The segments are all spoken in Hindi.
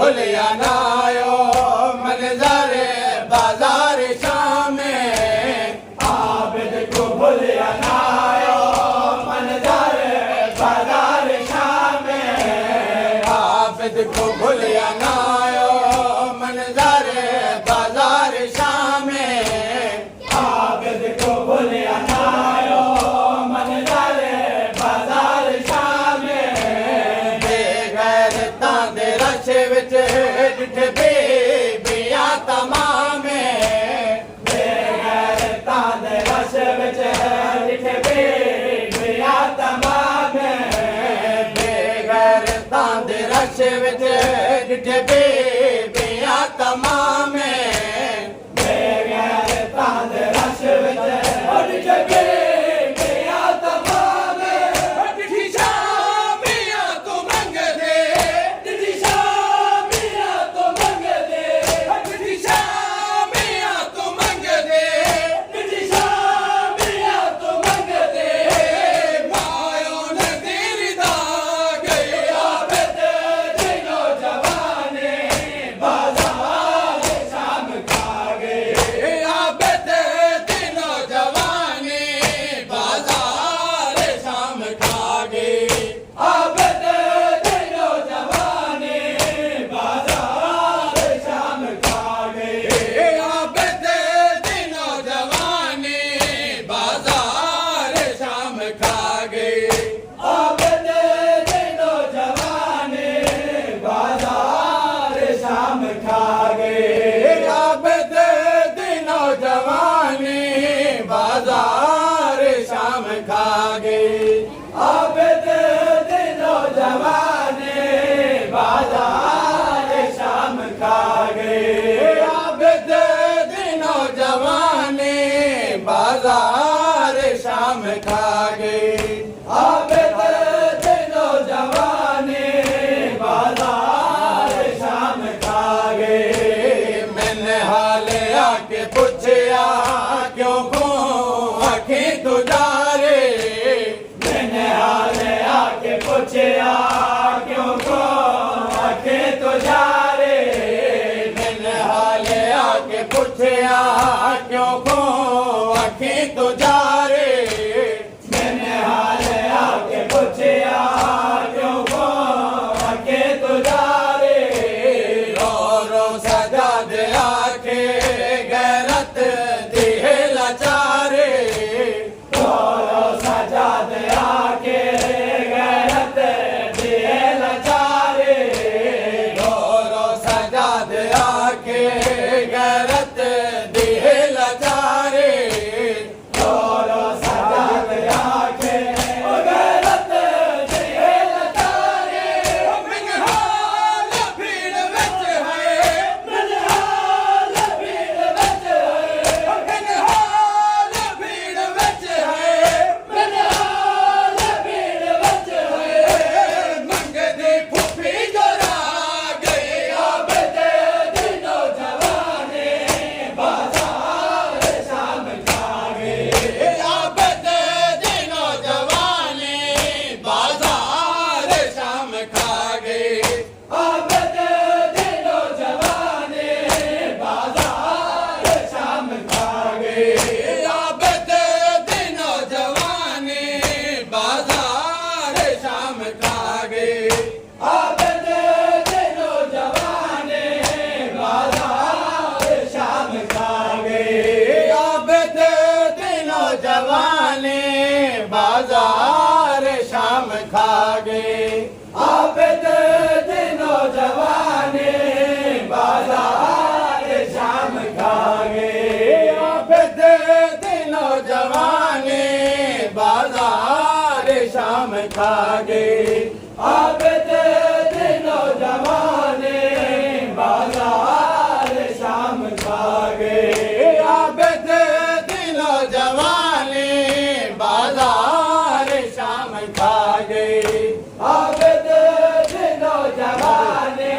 भूलिया ना आयो मंजर बाजार शाम आबिद को भूलिया ना आयो मंजर बाजार शाम आबिद को भूलिया ना आयो मंजर बाजार शाम आबिद को भूलिया ना आयो मंजर बाजार शाम बेगैरतां दे रश विच डिठ बेबिया तमाम बेगैरतां दे रश विच डिठ बेबिया तमाम बेगैरतां दे रश विच डिठ बेबिया तमाम बेगैरतां दे रश विच डिठ बेबिया तमाम डिठी शामियां तो मंगदे डिठी शामियां तो मंगदे डिठी शामियां तो मंगदे डिठी शामियां तो मंगदे मायो नज़ीर दा गए आबिद जिनो जवाने बाजार शाम खा गए आबिद जिनो जवाने बाजार शाम खा गए आबिद जिनो जवाने बाजार शाम खा गए आबिद जिनो जवाने बाजार शाम खा गए आबिद जिनो जवाने बाजार शाम खा गए आबिद जिनो जवाने बाजार शाम खा गए आबिद जिनो जवाने बाजार शाम खा गए आबिद जिनो जवाने बाजार शाम खा गए आबिद जिनो जवाने बाजार शाम खा गए मैंने हाल आके पूछया क्यों को आंखें तुझारे मैंने हाल आके पूछया क्यों को आंखें तुझारे मैंने हाल आके पूछया क्यों को आंखें तुझारे मैंने हाल आके पूछया क्यों को आंखें तुझारे रो रो सजाद आके गैरत दिए लाचारे रो रो सजाद आके गैरत दिए लाचारे रो रो सजाद आके गैरत दिए लाचारे रो रो सजाद आके गैरत दिए लाचारे मनहाल भीड़ विच है मनहाल भीड़ विच है मनहाल भीड़ विच है मनहाल भीड़ विच है मंगदे फुफी जोरा गए आबिद जिनो जवाने बाजार शाम खा गए आबिद जिनो जवाने बाजार शाम खा गए आबिद जिनो जवाने बाजार शाम खा गए आबिद जिनो जवाने बाजार शाम खा गए आबिद जिनो जवाने बाजार शाम खा गए आबिद जिनो जवाने बाजार शाम खा गए आबिद जिनो जवाने बाजार शाम खा गए आबिद जिनो जवाने बाजार शाम खा गए आबिद जिनो जवाने बाजार शाम खा गए आबिद जिनो जवाने बाजार शाम खा गए आबिद जिनो जवाने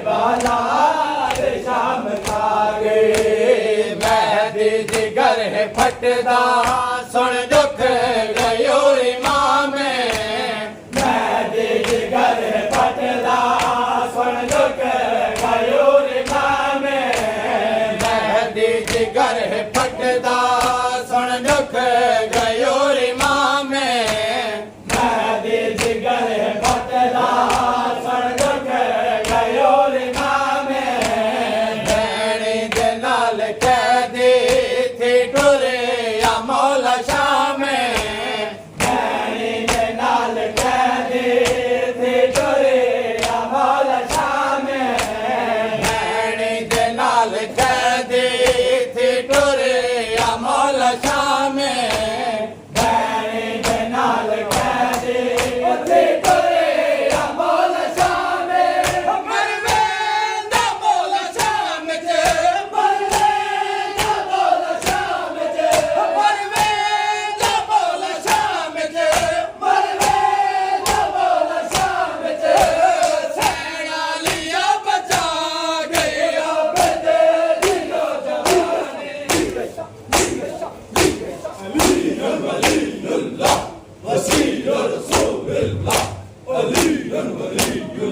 बाजार शाम खा गए मेहदी जिगर है फटदा सुन जो